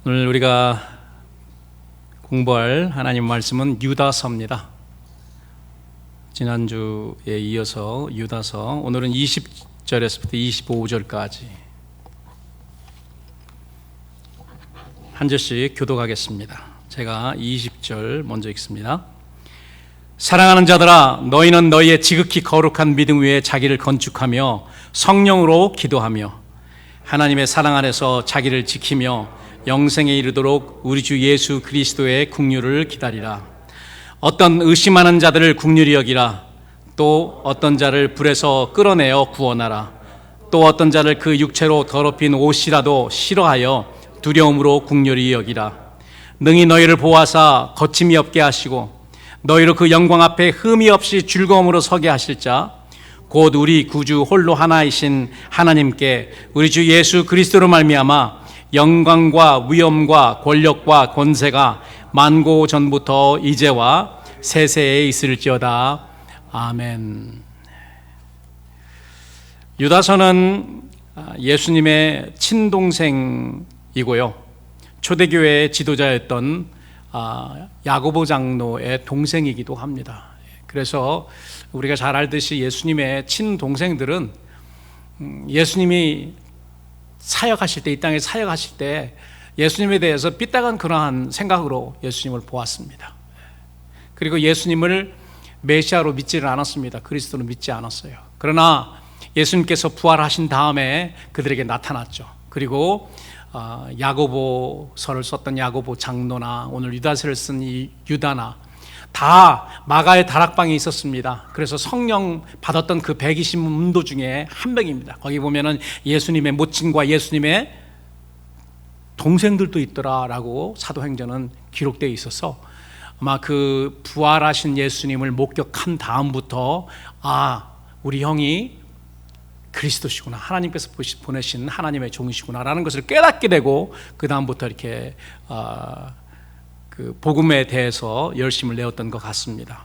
오늘 우리가 공부할 하나님 말씀은 유다서입니다. 지난주에 이어서 유다서, 오늘은 20절에서부터 25절까지 한 절씩 교독하겠습니다. 제가 20절 먼저 읽습니다. 사랑하는 자들아, 너희는 너희의 지극히 거룩한 믿음 위에 자기를 건축하며 성령으로 기도하며 하나님의 사랑 안에서 자기를 지키며 영생에 이르도록 우리 주 예수 그리스도의 긍휼을 기다리라. 어떤 의심하는 자들을 긍휼히 여기라. 또 어떤 자를 불에서 끌어내어 구원하라. 또 어떤 자를 그 육체로 더럽힌 옷이라도 싫어하여 두려움으로 긍휼히 여기라. 능히 너희를 보호하사 거침이 없게 하시고 너희로 그 영광 앞에 흠이 없이 즐거움으로 서게 하실 자 곧 우리 구주 홀로 하나이신 하나님께 우리 주 예수 그리스도로 말미암아 영광과 위엄과 권력과 권세가 만고 전부터 이제와 세세에 있을지어다. 아멘. 유다서는 예수님의 친동생이고요, 초대교회의 지도자였던 야고보 장로의 동생이기도 합니다. 그래서 우리가 잘 알듯이 예수님의 친동생들은 예수님이 사역하실 때, 이 땅에 사역하실 때 예수님에 대해서 삐딱한 그러한 생각으로 예수님을 보았습니다. 그리고 예수님을 메시아로 믿지를 않았습니다. 그리스도로 믿지 않았어요. 그러나 예수님께서 부활하신 다음에 그들에게 나타났죠. 그리고 야고보서를 썼던 야고보 장로나 오늘 유다서를 쓴 이 유다나 다 마가의 다락방에 있었습니다. 그래서 성령 받았던 그 120문도 중에 한 명입니다. 거기 보면은 예수님의 모친과 예수님의 동생들도 있더라라고 사도행전은 기록되어 있어서 아마 그 부활하신 예수님을 목격한 다음부터 우리 형이 그리스도시구나, 하나님께서 보내신 하나님의 종이시구나라는 것을 깨닫게 되고 그 다음부터 이렇게 그 복음에 대해서 열심을 내었던 것 같습니다.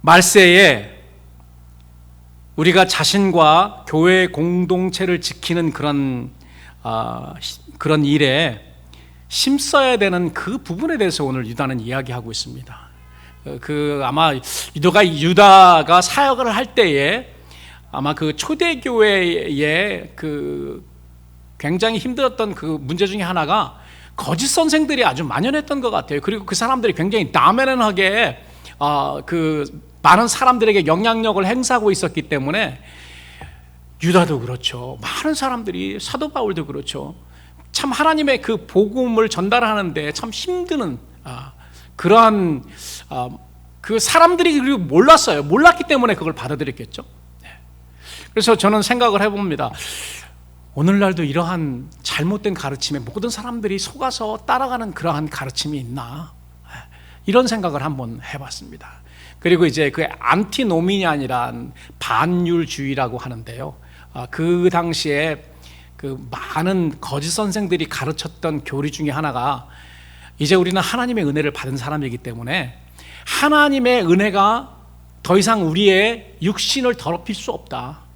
말세에 우리가 자신과 교회 공동체를 지키는 그런 일에 힘써야 되는 그 부분에 대해서 오늘 유다는 이야기하고 있습니다. 아마 유다가 사역을 할 때에 아마 그 초대교회의 그 굉장히 힘들었던 그 문제 중에 하나가 거짓 선생들이 아주 만연했던 것 같아요. 그리고 그 사람들이 굉장히 다메넌하게 그 많은 사람들에게 영향력을 행사하고 있었기 때문에 유다도 그렇죠. 많은 사람들이, 사도 바울도 그렇죠. 참 하나님의 그 복음을 전달하는데 참 힘드는 그러한 그 사람들이 그리고 몰랐어요. 몰랐기 때문에 그걸 받아들였겠죠. 그래서 저는 생각을 해봅니다. 오늘날도 이러한 잘못된 가르침에 모든 사람들이 속아서 따라가는 그러한 가르침이 있나, 이런 생각을 한번 해봤습니다. 그리고 이제 그 안티노미니안이란 반율주의라고 하는데요, 그 당시에 그 많은 거짓 선생들이 가르쳤던 교리 중에 하나가, 이제 우리는 하나님의 은혜를 받은 사람이기 때문에 하나님의 은혜가 더 이상 우리의 육신을 더럽힐 수 없다.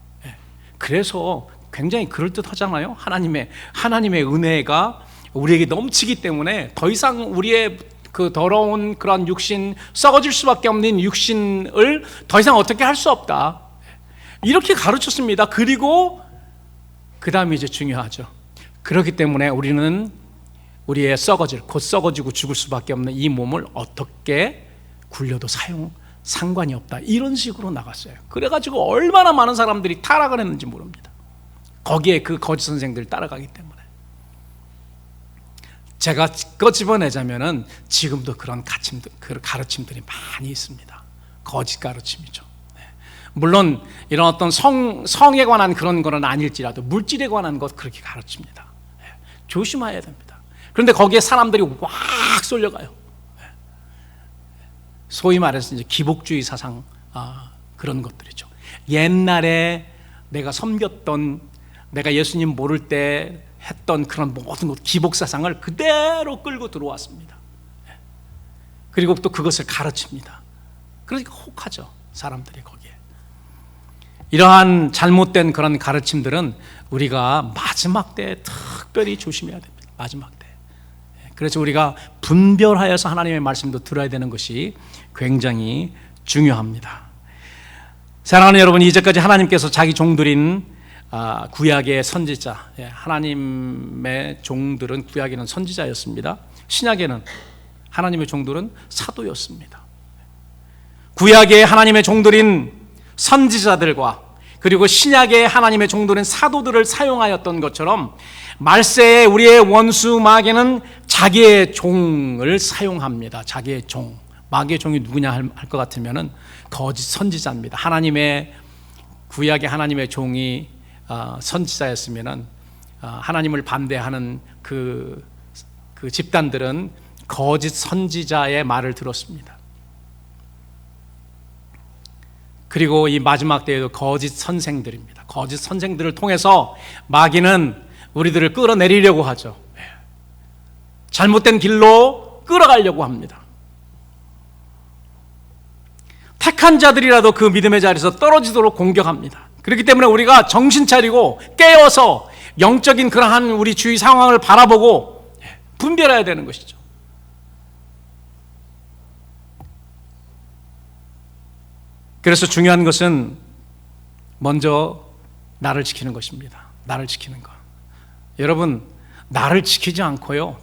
그래서 굉장히 그럴듯하잖아요. 하나님의 은혜가 우리에게 넘치기 때문에 더 이상 우리의 그 더러운 그런 육신, 썩어질 수밖에 없는 육신을 더 이상 어떻게 할 수 없다, 이렇게 가르쳤습니다. 그리고 그 다음에 이제 중요하죠. 그렇기 때문에 우리는 우리의 곧 썩어지고 죽을 수밖에 없는 이 몸을 어떻게 굴려도 상관이 없다, 이런 식으로 나갔어요. 그래가지고 얼마나 많은 사람들이 타락을 했는지 모릅니다. 거기에 그 거짓 선생들 따라가기 때문에. 제가 꺼집어내자면은 지금도 그런 가르침들이 많이 있습니다. 거짓 가르침이죠. 물론 이런 어떤 성에 관한 그런 거는 아닐지라도 물질에 관한 것 그렇게 가르칩니다. 조심해야 됩니다. 그런데 거기에 사람들이 확 쏠려가요. 소위 말해서 이제 기복주의 사상, 그런 것들이죠. 옛날에 내가 섬겼던, 내가 예수님 모를 때 했던 그런 모든 것, 기복 사상을 그대로 끌고 들어왔습니다. 그리고 또 그것을 가르칩니다. 그러니까 혹하죠, 사람들이 거기에. 이러한 잘못된 그런 가르침들은 우리가 마지막 때에 특별히 조심해야 됩니다. 마지막 때. 그래서 우리가 분별하여서 하나님의 말씀도 들어야 되는 것이 굉장히 중요합니다. 사랑하는 여러분, 이제까지 하나님께서 자기 종들인 구약의 선지자, 하나님의 종들은 구약에는 선지자였습니다. 신약에는 하나님의 종들은 사도였습니다. 구약의 하나님의 종들인 선지자들과 그리고 신약의 하나님의 종들인 사도들을 사용하였던 것처럼 말세에 우리의 원수 마귀는 자기의 종을 사용합니다. 자기의 종. 마귀의 종이 누구냐 할 것 같으면은 거짓 선지자입니다. 하나님의 구약의 하나님의 종이 선지자였으면은 하나님을 반대하는 그 집단들은 거짓 선지자의 말을 들었습니다. 그리고 이 마지막 때에도 거짓 선생들입니다. 거짓 선생들을 통해서 마귀는 우리들을 끌어내리려고 하죠. 잘못된 길로 끌어가려고 합니다. 택한 자들이라도 그 믿음의 자리에서 떨어지도록 공격합니다. 그렇기 때문에 우리가 정신 차리고 깨어서 영적인 그러한 우리 주위 상황을 바라보고 분별해야 되는 것이죠. 그래서 중요한 것은 먼저 나를 지키는 것입니다. 나를 지키는 것. 여러분, 나를 지키지 않고요,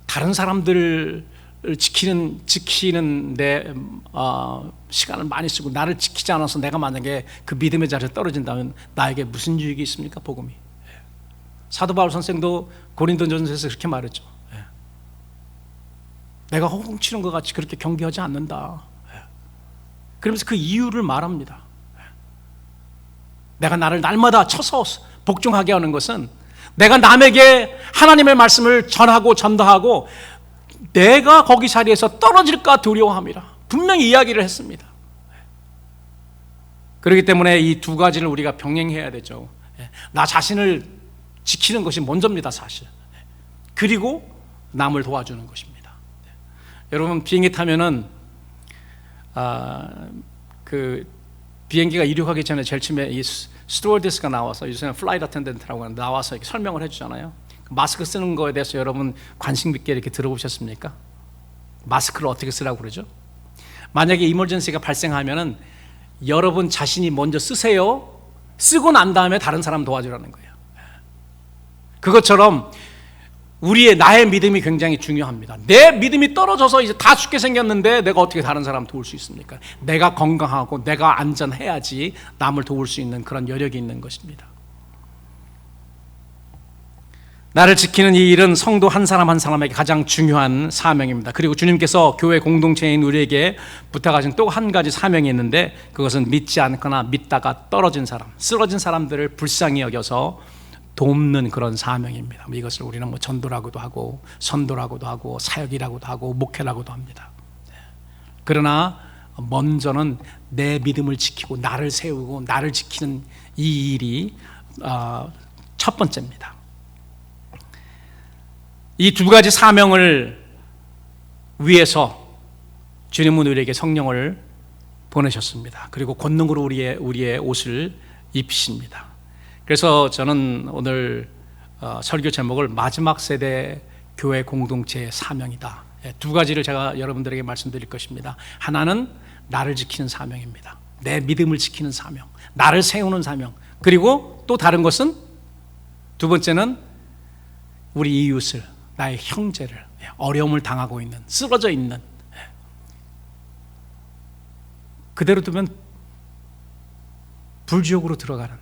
다른 사람들을 지키는 데 시간을 많이 쓰고 나를 지키지 않아서 내가 만약에 그 믿음의 자리에 떨어진다면 나에게 무슨 유익이 있습니까? 복음이. 사도 바울 선생도 고린도전서에서 그렇게 말했죠. 내가 허공치는 것 같이 그렇게 경계하지 않는다. 그러면서 그 이유를 말합니다. 내가 나를 날마다 쳐서 복종하게 하는 것은 내가 남에게 하나님의 말씀을 전하고 전도하고 내가 거기 자리에서 떨어질까 두려워함이라 분명히 이야기를 했습니다. 그렇기 때문에 이 두 가지를 우리가 병행해야 되죠. 나 자신을 지키는 것이 먼저입니다, 사실. 그리고 남을 도와주는 것입니다. 여러분, 비행기 타면은 그 비행기가 이륙하기 전에 제일 처음에 이 스튜어디스가 나와서, 요새는 플라이트 어텐던트라고 나와서 이렇게 설명을 해주잖아요. 마스크 쓰는 거에 대해서 여러분 관심 있게 이렇게 들어보셨습니까? 마스크를 어떻게 쓰라고 그러죠? 만약에 이머전시가 발생하면은 여러분 자신이 먼저 쓰세요. 쓰고 난 다음에 다른 사람 도와주라는 거예요. 그것처럼 나의 믿음이 굉장히 중요합니다. 내 믿음이 떨어져서 이제 다 죽게 생겼는데 내가 어떻게 다른 사람 도울 수 있습니까? 내가 건강하고 내가 안전해야지 남을 도울 수 있는 그런 여력이 있는 것입니다. 나를 지키는 이 일은 성도 한 사람 한 사람에게 가장 중요한 사명입니다. 그리고 주님께서 교회 공동체인 우리에게 부탁하신 또 한 가지 사명이 있는데, 그것은 믿지 않거나 믿다가 떨어진 사람, 쓰러진 사람들을 불쌍히 여겨서 돕는 그런 사명입니다. 이것을 우리는 전도라고도 하고 선도라고도 하고 사역이라고도 하고 목회라고도 합니다. 그러나 먼저는 내 믿음을 지키고 나를 세우고 나를 지키는 이 일이 첫 번째입니다. 이 두 가지 사명을 위해서 주님은 우리에게 성령을 보내셨습니다. 그리고 권능으로 우리의 옷을 입히십니다. 그래서 저는 오늘 설교 제목을 마지막 세대 교회 공동체의 사명이다. 두 가지를 제가 여러분들에게 말씀드릴 것입니다. 하나는 나를 지키는 사명입니다. 내 믿음을 지키는 사명, 나를 세우는 사명. 그리고 또 다른 것은, 두 번째는 우리 이웃을, 나의 형제를, 어려움을 당하고 있는, 쓰러져 있는, 그대로 두면 불지옥으로 들어가는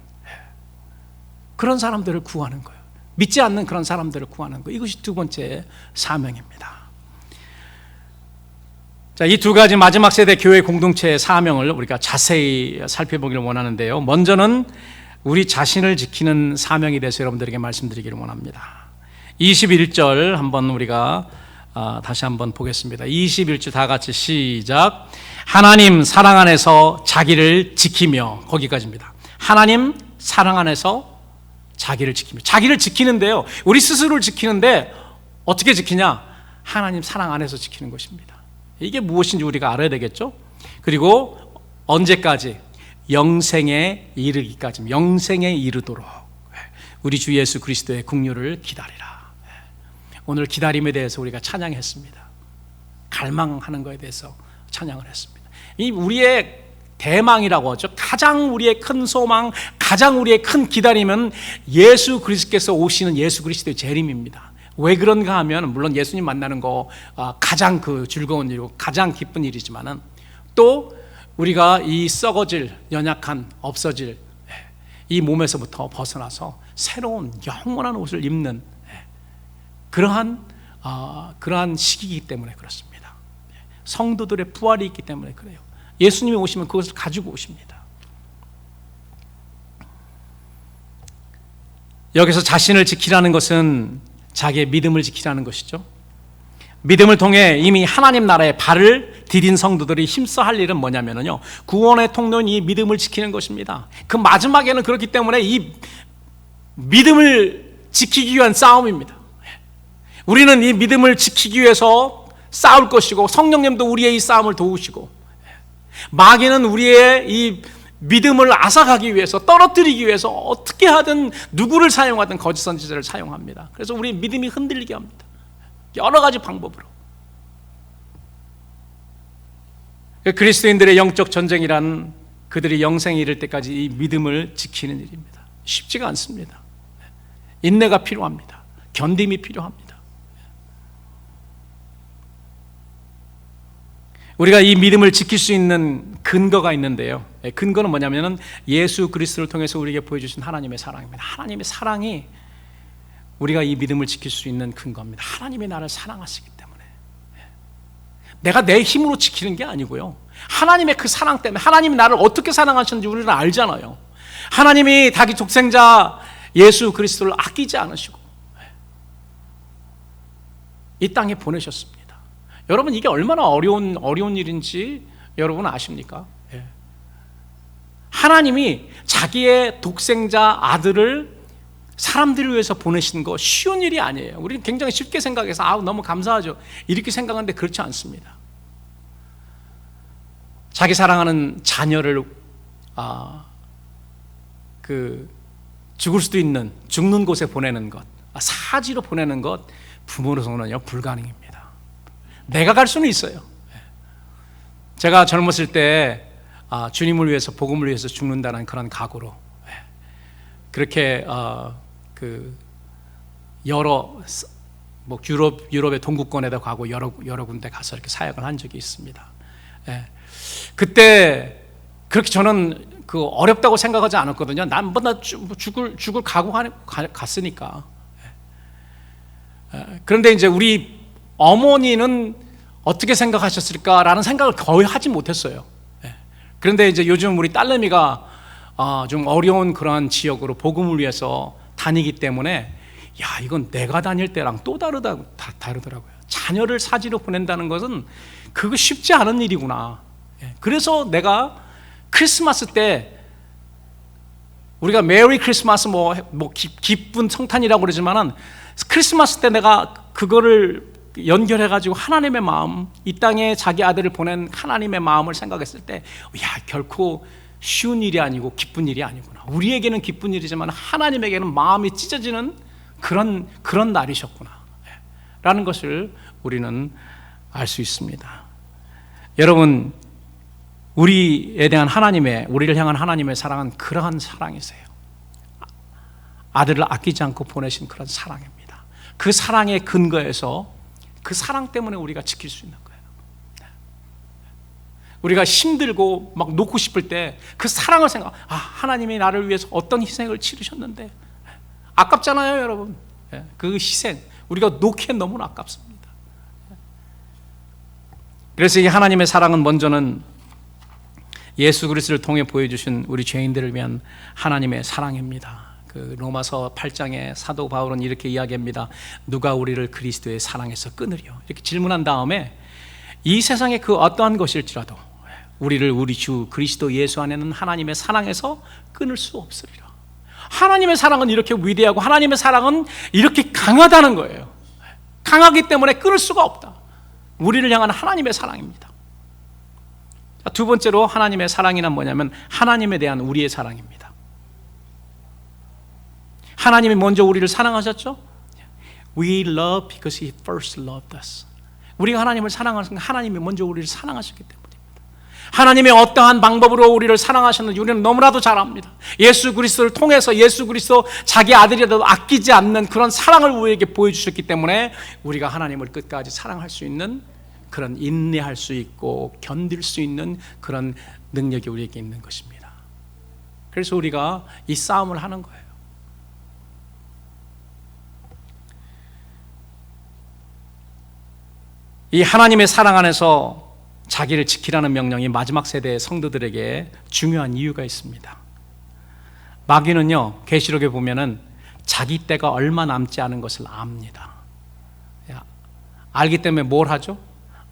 그런 사람들을 구하는 거예요. 믿지 않는 그런 사람들을 구하는 거. 이것이 두 번째 사명입니다. 자, 이 두 가지 마지막 세대 교회 공동체의 사명을 우리가 자세히 살펴보기를 원하는데요. 먼저는 우리 자신을 지키는 사명에 대해서 여러분들에게 말씀드리기를 원합니다. 21절 한번 우리가 다시 한번 보겠습니다. 21절 다 같이 시작. 하나님 사랑 안에서 자기를 지키며, 거기까지입니다. 하나님 사랑 안에서 자기를 지키며. 자기를 지키는데요, 우리 스스로를 지키는데 어떻게 지키냐? 하나님 사랑 안에서 지키는 것입니다. 이게 무엇인지 우리가 알아야 되겠죠? 그리고 언제까지? 영생에 이르기까지, 영생에 이르도록 우리 주 예수 그리스도의 긍휼을 기다리라. 오늘 기다림에 대해서 우리가 찬양했습니다. 갈망하는 것에 대해서 찬양을 했습니다. 이 우리의 대망이라고 하죠. 가장 우리의 큰 소망, 가장 우리의 큰 기다림은 예수 그리스도께서 오시는 예수 그리스도의 재림입니다. 왜 그런가 하면 물론 예수님 만나는 거 가장 그 즐거운 일이고 가장 기쁜 일이지만은 또 우리가 이 썩어질, 연약한, 없어질 이 몸에서부터 벗어나서 새로운 영원한 옷을 입는 그러한 시기이기 때문에 그렇습니다. 성도들의 부활이 있기 때문에 그래요. 예수님이 오시면 그것을 가지고 오십니다. 여기서 자신을 지키라는 것은 자기의 믿음을 지키라는 것이죠. 믿음을 통해 이미 하나님 나라에 발을 디딘 성도들이 힘써 할 일은 뭐냐면요, 구원의 통로인 이 믿음을 지키는 것입니다. 그 마지막에는 그렇기 때문에 이 믿음을 지키기 위한 싸움입니다. 우리는 이 믿음을 지키기 위해서 싸울 것이고 성령님도 우리의 이 싸움을 도우시고 마귀는 우리의 이 믿음을 앗아가기 위해서, 떨어뜨리기 위해서 어떻게 하든 누구를 사용하든 거짓 선지자를 사용합니다. 그래서 우리 믿음이 흔들리게 합니다. 여러 가지 방법으로. 그리스도인들의 영적 전쟁이란 그들이 영생에 이를 때까지 이 믿음을 지키는 일입니다. 쉽지가 않습니다. 인내가 필요합니다. 견딤이 필요합니다. 우리가 이 믿음을 지킬 수 있는 근거가 있는데요. 근거는 뭐냐면은 예수 그리스도를 통해서 우리에게 보여주신 하나님의 사랑입니다. 하나님의 사랑이 우리가 이 믿음을 지킬 수 있는 근거입니다. 하나님이 나를 사랑하시기 때문에. 내가 내 힘으로 지키는 게 아니고요. 하나님의 그 사랑 때문에, 하나님이 나를 어떻게 사랑하셨는지 우리는 알잖아요. 하나님이 자기 독생자 예수 그리스도를 아끼지 않으시고 이 땅에 보내셨습니다. 여러분, 이게 얼마나 어려운 일인지 여러분 아십니까? 하나님이 자기의 독생자 아들을 사람들을 위해서 보내신 거 쉬운 일이 아니에요. 우리는 굉장히 쉽게 생각해서 너무 감사하죠 이렇게 생각하는데 그렇지 않습니다. 자기 사랑하는 자녀를 죽을 수도 있는, 죽는 곳에 보내는 것, 사지로 보내는 것 부모로서는요 불가능입니다. 내가 갈 수는 있어요. 제가 젊었을 때 주님을 위해서, 복음을 위해서 죽는다는 그런 각오로 그렇게 여러 유럽의 동구권에도 가고 여러 군데 가서 이렇게 사역을 한 적이 있습니다. 그때 그렇게 저는 어렵다고 생각하지 않았거든요. 난 죽을 각오하고 갔으니까. 그런데 이제 우리 어머니는 어떻게 생각하셨을까라는 생각을 거의 하지 못했어요. 그런데 이제 요즘 우리 딸내미가 좀 어려운 그러한 지역으로 복음을 위해서 다니기 때문에 이건 내가 다닐 때랑 또 다르더라고요. 자녀를 사지로 보낸다는 것은 그거 쉽지 않은 일이구나. 그래서 내가 크리스마스 때 우리가 메리 크리스마스 기쁜 성탄이라고 그러지만은 크리스마스 때 내가 그거를 연결해가지고 하나님의 마음, 이 땅에 자기 아들을 보낸 하나님의 마음을 생각했을 때 결코 쉬운 일이 아니고 기쁜 일이 아니구나. 우리에게는 기쁜 일이지만 하나님에게는 마음이 찢어지는 그런 날이셨구나 라는 것을 우리는 알 수 있습니다. 여러분, 우리를 향한 하나님의 사랑은 그러한 사랑이세요. 아들을 아끼지 않고 보내신 그런 사랑입니다. 그 사랑의 근거에서 그 사랑 때문에 우리가 지킬 수 있는 거예요. 우리가 힘들고 막 놓고 싶을 때 그 사랑을 하나님이 나를 위해서 어떤 희생을 치르셨는데 아깝잖아요, 여러분. 그 희생 우리가 놓기엔 너무나 아깝습니다. 그래서 이 하나님의 사랑은 먼저는 예수 그리스도를 통해 보여주신 우리 죄인들을 위한 하나님의 사랑입니다. 로마서 8장에 사도 바울은 이렇게 이야기합니다. 누가 우리를 그리스도의 사랑에서 끊으려? 이렇게 질문한 다음에 이 세상의 그 어떠한 것일지라도 우리를 우리 주 그리스도 예수 안에는 하나님의 사랑에서 끊을 수 없으리라. 하나님의 사랑은 이렇게 위대하고 하나님의 사랑은 이렇게 강하다는 거예요. 강하기 때문에 끊을 수가 없다. 우리를 향한 하나님의 사랑입니다. 두 번째로 하나님의 사랑이란 뭐냐면 하나님에 대한 우리의 사랑입니다. 하나님이 먼저 우리를 사랑하셨죠? We love because He first loved us. 우리가 하나님을 사랑하는 순간 하나님이 먼저 우리를 사랑하셨기 때문입니다. 하나님의 어떠한 방법으로 우리를 사랑하셨는지 우리는 너무나도 잘 압니다. 예수 그리스도를 통해서 예수 그리스도 자기 아들이라도 아끼지 않는 그런 사랑을 우리에게 보여주셨기 때문에 우리가 하나님을 끝까지 사랑할 수 있는 그런 인내할 수 있고 견딜 수 있는 그런 능력이 우리에게 있는 것입니다. 그래서 우리가 이 싸움을 하는 거예요. 이 하나님의 사랑 안에서 자기를 지키라는 명령이 마지막 세대의 성도들에게 중요한 이유가 있습니다. 마귀는요, 계시록에 보면은 자기 때가 얼마 남지 않은 것을 압니다. 알기 때문에 뭘 하죠?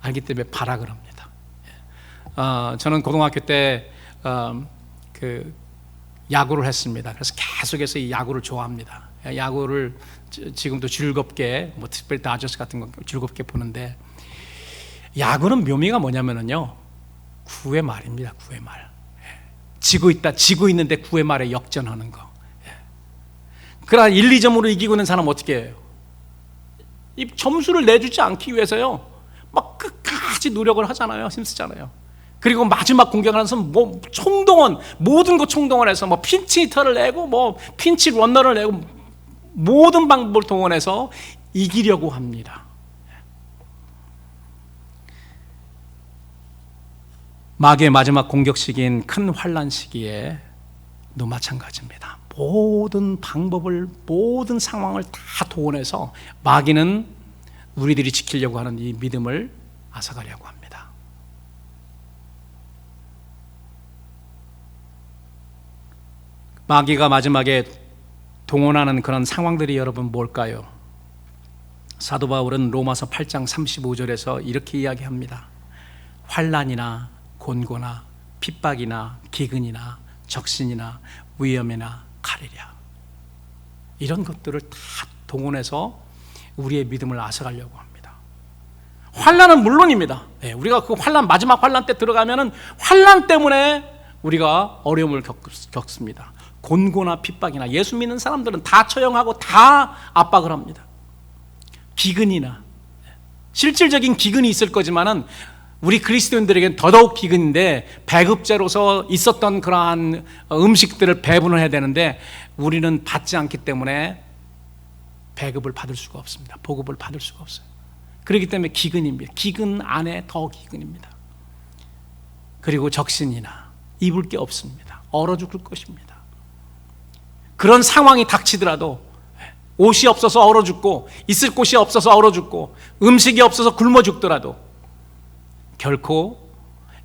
알기 때문에 발악을 합니다. 저는 고등학교 때 그 야구를 했습니다. 그래서 계속해서 이 야구를 좋아합니다. 야구를 지금도 즐겁게, 뭐 특별히 다저스 같은 거 즐겁게 보는데, 야구는 묘미가 뭐냐면요, 9회 말입니다. 9회 말. 지고 있는데 9회 말에 역전하는 거. 그러나 1, 2점으로 이기고 있는 사람은 어떻게 해요? 이 점수를 내주지 않기 위해서요, 막 끝까지 노력을 하잖아요. 힘쓰잖아요. 그리고 마지막 공격을 하면서 뭐 총동원, 모든 거 총동원해서 뭐 핀치 히터를 내고 뭐 핀치 런너를 내고 모든 방법을 동원해서 이기려고 합니다. 마귀의 마지막 공격 시기인 큰 환난 시기에도 마찬가지입니다. 모든 방법을, 모든 상황을 다 동원해서 마귀는 우리들이 지키려고 하는 이 믿음을 앗아가려고 합니다. 마귀가 마지막에 동원하는 그런 상황들이 여러분 뭘까요? 사도 바울은 로마서 8장 35절에서 이렇게 이야기합니다. 환난이나 곤고나 핍박이나 기근이나 적신이나 위험이나 칼이랴. 이런 것들을 다 동원해서 우리의 믿음을 앗아가려고 합니다. 환난은 물론입니다. 우리가 그 환난, 마지막 환난 때 들어가면은 환난 때문에 우리가 어려움을 겪습니다. 곤고나 핍박이나, 예수 믿는 사람들은 다 처형하고 다 압박을 합니다. 기근이나, 실질적인 기근이 있을 거지만은 우리 그리스도인들에게는 더더욱 기근인데, 배급제로서 있었던 그러한 음식들을 배분을 해야 되는데 우리는 받지 않기 때문에 배급을 받을 수가 없습니다. 보급을 받을 수가 없어요. 그렇기 때문에 기근입니다. 기근 안에 더 기근입니다. 그리고 적신이나, 입을 게 없습니다. 얼어 죽을 것입니다. 그런 상황이 닥치더라도 옷이 없어서 얼어 죽고, 있을 곳이 없어서 얼어 죽고, 음식이 없어서 굶어 죽더라도 결코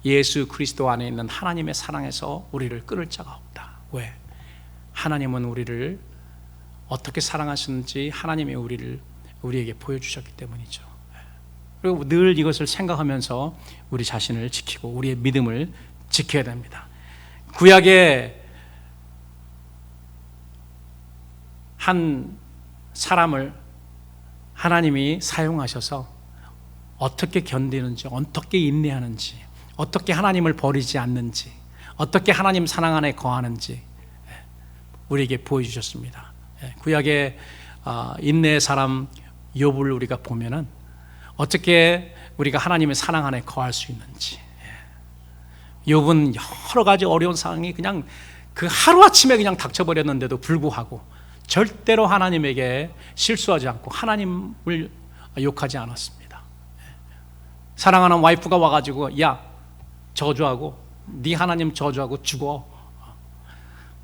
예수 그리스도 안에 있는 하나님의 사랑에서 우리를 끊을 자가 없다. 왜? 하나님은 우리를 어떻게 사랑하시는지 하나님이 우리에게 보여주셨기 때문이죠. 그리고 늘 이것을 생각하면서 우리 자신을 지키고 우리의 믿음을 지켜야 됩니다. 구약의 한 사람을 하나님이 사용하셔서 어떻게 견디는지, 어떻게 인내하는지, 어떻게 하나님을 버리지 않는지, 어떻게 하나님 사랑 안에 거하는지 우리에게 보여주셨습니다. 구약의 인내의 사람 욥을 우리가 보면은 어떻게 우리가 하나님의 사랑 안에 거할 수 있는지. 욥은 여러 가지 어려운 상황이 그냥 그 하루아침에 그냥 닥쳐버렸는데도 불구하고 절대로 하나님에게 실수하지 않고 하나님을 욕하지 않았습니다. 사랑하는 와이프가 와가지고 야 저주하고 네 하나님 저주하고 죽어.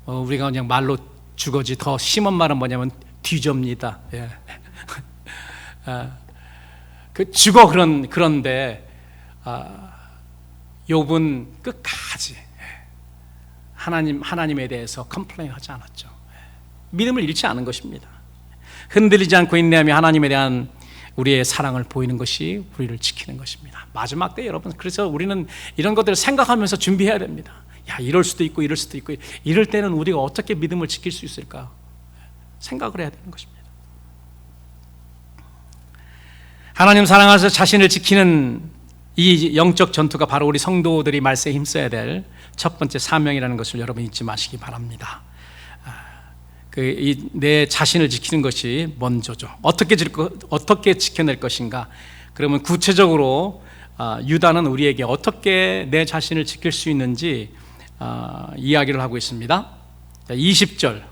우리가 그냥 말로 죽어지, 더 심한 말은 뭐냐면 뒤접니다. 예. 그 죽어 그런데 욥은 끝까지 하나님에 대해서 컴플레인하지 않았죠. 믿음을 잃지 않은 것입니다. 흔들리지 않고 인내하며 하나님에 대한 우리의 사랑을 보이는 것이 우리를 지키는 것입니다. 마지막 때 여러분, 그래서 우리는 이런 것들을 생각하면서 준비해야 됩니다. 야, 이럴 수도 있고 이럴 수도 있고, 이럴 때는 우리가 어떻게 믿음을 지킬 수 있을까 생각을 해야 되는 것입니다. 하나님 사랑하셔서 자신을 지키는 이 영적 전투가 바로 우리 성도들이 말세에 힘써야 될 첫 번째 사명이라는 것을 여러분 잊지 마시기 바랍니다. 내 자신을 지키는 것이 먼저죠. 어떻게 지켜낼 것인가? 그러면 구체적으로 유다는 우리에게 어떻게 내 자신을 지킬 수 있는지 이야기를 하고 있습니다. 20절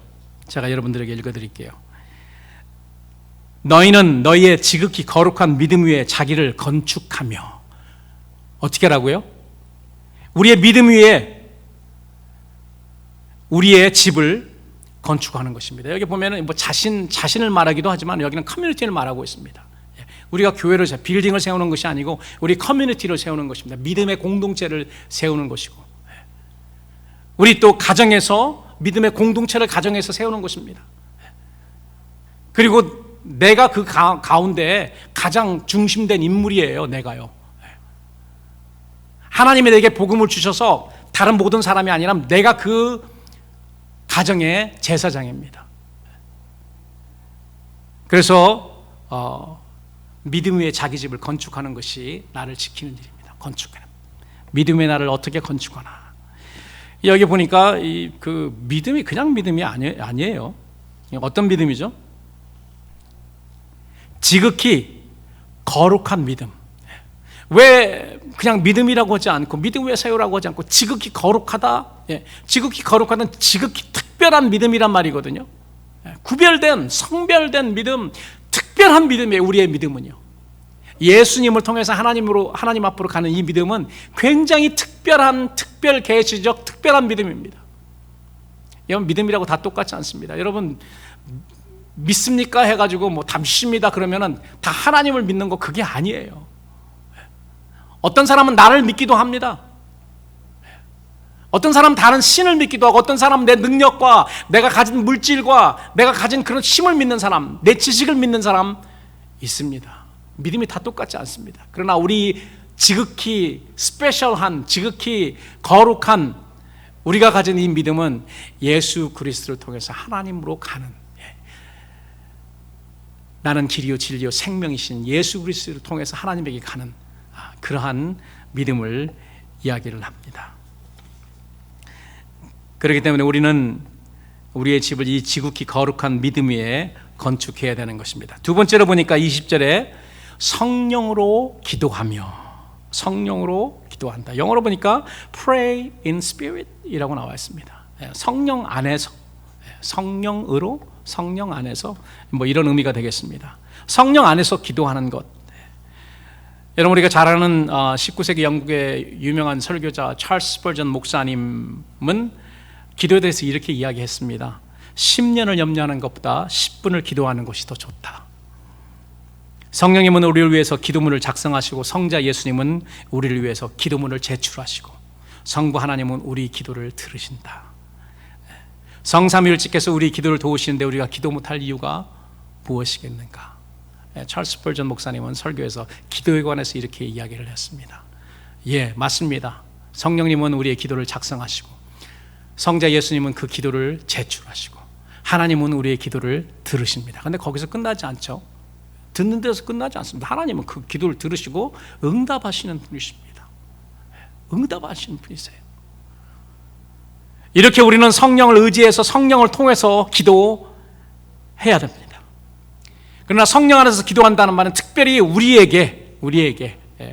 제가 여러분들에게 읽어드릴게요. 너희는 너희의 지극히 거룩한 믿음 위에 자기를 건축하며, 어떻게 하라고요? 우리의 믿음 위에 우리의 집을 건축하는 것입니다. 여기 보면은 뭐 자신을 말하기도 하지만 여기는 커뮤니티를 말하고 있습니다. 우리가 교회를 빌딩을 세우는 것이 아니고 우리 커뮤니티를 세우는 것입니다. 믿음의 공동체를 세우는 것이고, 우리 또 가정에서 믿음의 공동체를 가정에서 세우는 것입니다. 그리고 내가 그 가운데 가장 중심된 인물이에요. 내가요. 하나님이 내게 복음을 주셔서 다른 모든 사람이 아니라 내가 그 가정의 제사장입니다. 그래서 믿음 위에 자기 집을 건축하는 것이 나를 지키는 일입니다. 건축하는, 믿음의 나를 어떻게 건축하나. 여기 보니까 그 믿음이 그냥 믿음이 아니에요. 어떤 믿음이죠? 지극히 거룩한 믿음. 왜 그냥 믿음이라고 하지 않고, 믿음 위에 세우라고 하지 않고 지극히 거룩하다, 지극히 거룩하다는 지극히 특별한 믿음이란 말이거든요. 구별된, 성별된 믿음, 특별한 믿음이에요. 우리의 믿음은요, 예수님을 통해서 하나님 앞으로 가는 이 믿음은 굉장히 특별한, 특별 계시적 특별한 믿음입니다. 여러분, 믿음이라고 다 똑같지 않습니다. 여러분, 믿습니까? 해가지고 뭐 다 믿습니다 그러면은 다 하나님을 믿는 거, 그게 아니에요. 어떤 사람은 나를 믿기도 합니다. 어떤 사람은 다른 신을 믿기도 하고, 어떤 사람은 내 능력과 내가 가진 물질과 내가 가진 그런 힘을 믿는 사람, 내 지식을 믿는 사람 있습니다. 믿음이 다 똑같지 않습니다. 그러나 우리 지극히 스페셜한, 지극히 거룩한 우리가 가진 이 믿음은 예수 그리스도를 통해서 하나님으로 가는, 나는 길이요 진리요 생명이신 예수 그리스도를 통해서 하나님에게 가는 그러한 믿음을 이야기를 합니다. 그렇기 때문에 우리는 우리의 집을 이 지극히 거룩한 믿음 위에 건축해야 되는 것입니다. 두 번째로 보니까 20절에 성령으로 기도하며, 성령으로 기도한다. 영어로 보니까 pray in spirit 이라고 나와 있습니다. 성령 안에서, 성령으로, 성령 안에서, 뭐 이런 의미가 되겠습니다. 성령 안에서 기도하는 것. 여러분, 우리가 잘 아는 19세기 영국의 유명한 설교자 찰스 스펄전 목사님은 기도에 대해서 이렇게 이야기했습니다. 10년을 염려하는 것보다 10분을 기도하는 것이 더 좋다. 성령님은 우리를 위해서 기도문을 작성하시고, 성자 예수님은 우리를 위해서 기도문을 제출하시고, 성부 하나님은 우리 기도를 들으신다. 성삼위일체께서 우리 기도를 도우시는데 우리가 기도 못할 이유가 무엇이겠는가? 찰스 스펄전 목사님은 설교에서 기도에 관해서 이렇게 이야기를 했습니다. 예, 맞습니다. 성령님은 우리의 기도를 작성하시고, 성자 예수님은 그 기도를 제출하시고, 하나님은 우리의 기도를 들으십니다. 그런데 거기서 끝나지 않죠. 듣는 데서 끝나지 않습니다. 하나님은 그 기도를 들으시고 응답하시는 분이십니다. 응답하시는 분이세요. 이렇게 우리는 성령을 의지해서 성령을 통해서 기도해야 됩니다. 그러나 성령 안에서 기도한다는 말은 특별히 우리에게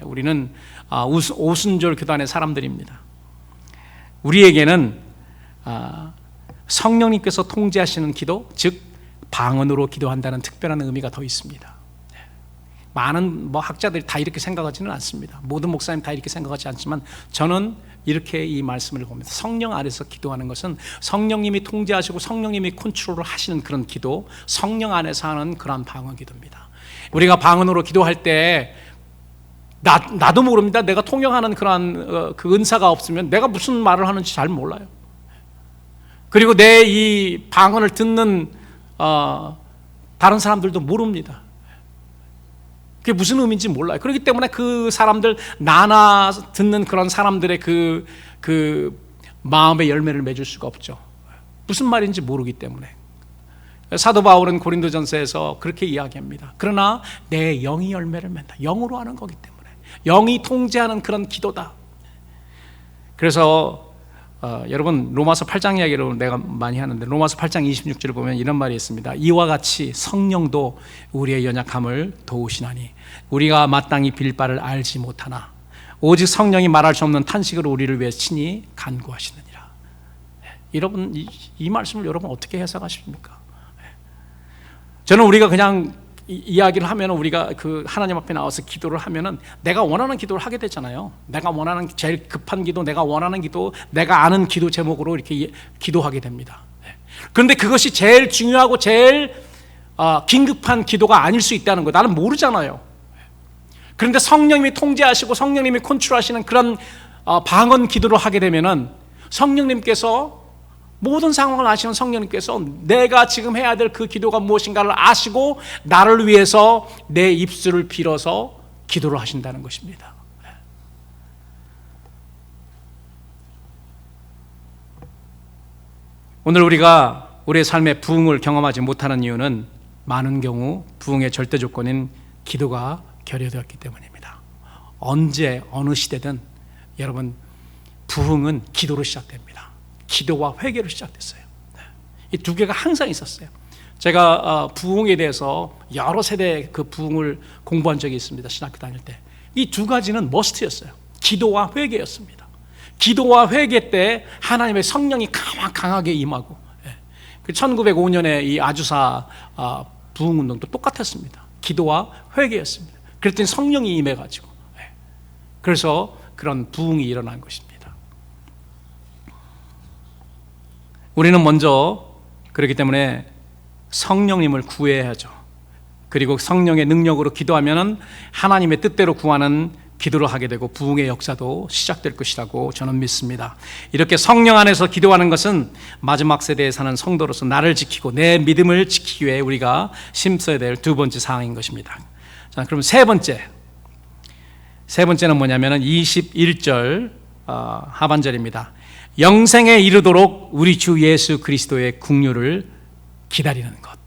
우리는 오순절 교단의 사람들입니다. 우리에게는 성령님께서 통제하시는 기도, 즉 방언으로 기도한다는 특별한 의미가 더 있습니다. 많은 학자들이 다 이렇게 생각하지는 않습니다. 모든 목사님 다 이렇게 생각하지 않지만 저는 이렇게 이 말씀을 봅니다. 성령 안에서 기도하는 것은 성령님이 통제하시고 성령님이 컨트롤을 하시는 그런 기도, 성령 안에서 하는 그런 방언 기도입니다. 우리가 방언으로 기도할 때 나도 모릅니다. 내가 통역하는 그런 그 은사가 없으면 내가 무슨 말을 하는지 잘 몰라요. 그리고 내 이 방언을 듣는 다른 사람들도 모릅니다. 그게 무슨 의미인지 몰라요. 그렇기 때문에 그 사람들, 나나 듣는 그런 사람들의 그 마음의 열매를 맺을 수가 없죠. 무슨 말인지 모르기 때문에. 사도 바울은 고린도전서에서 그렇게 이야기합니다. 그러나 내 영이 열매를 맺는다. 영으로 하는 거기 때문에. 영이 통제하는 그런 기도다. 그래서 여러분 로마서 8장 이야기를 내가 많이 하는데 로마서 8장 26절을 보면 이런 말이 있습니다. 이와 같이 성령도 우리의 연약함을 도우시나니 우리가 마땅히 빌 바를 알지 못하나 오직 성령이 말할 수 없는 탄식으로 우리를 위해 친히 간구하시느니라. 여러분 이 말씀을 여러분 어떻게 해석하십니까? 저는 우리가 그냥 이야기를 하면 우리가 그 하나님 앞에 나와서 기도를 하면은 내가 원하는 기도를 하게 되잖아요. 내가 원하는 제일 급한 기도, 내가 원하는 기도, 내가 아는 기도 제목으로 이렇게 기도하게 됩니다. 그런데 그것이 제일 중요하고 제일 긴급한 기도가 아닐 수 있다는 거 나는 모르잖아요. 그런데 성령님이 통제하시고 성령님이 컨트롤하시는 그런 방언 기도를 하게 되면은 성령님께서 모든 상황을 아시는 성령님께서 내가 지금 해야 될 그 기도가 무엇인가를 아시고 나를 위해서 내 입술을 빌어서 기도를 하신다는 것입니다. 오늘 우리가 우리의 삶에 부흥을 경험하지 못하는 이유는 많은 경우 부흥의 절대 조건인 기도가 결여되었기 때문입니다. 언제 어느 시대든 여러분 부흥은 기도로 시작됩니다. 기도와 회개로 시작됐어요. 이 두 개가 항상 있었어요. 제가 부흥에 대해서 여러 세대 그 부흥을 공부한 적이 있습니다. 신학교 다닐 때. 이 두 가지는 머스트였어요. 기도와 회개였습니다. 기도와 회개 때 하나님의 성령이 강하게 임하고, 그 1905년에 이 아주사 부흥운동도 똑같았습니다. 기도와 회개였습니다. 그랬더니 성령이 임해가지고, 그래서 그런 부흥이 일어난 것입니다. 우리는 먼저 그렇기 때문에 성령님을 구해야죠. 그리고 성령의 능력으로 기도하면 하나님의 뜻대로 구하는 기도를 하게 되고 부흥의 역사도 시작될 것이라고 저는 믿습니다. 이렇게 성령 안에서 기도하는 것은 마지막 세대에 사는 성도로서 나를 지키고 내 믿음을 지키기 위해 우리가 심써야 될 두 번째 사항인 것입니다. 자, 그럼 세 번째는 뭐냐면 21절 하반절입니다. 영생에 이르도록 우리 주 예수 그리스도의 긍휼을 기다리는 것.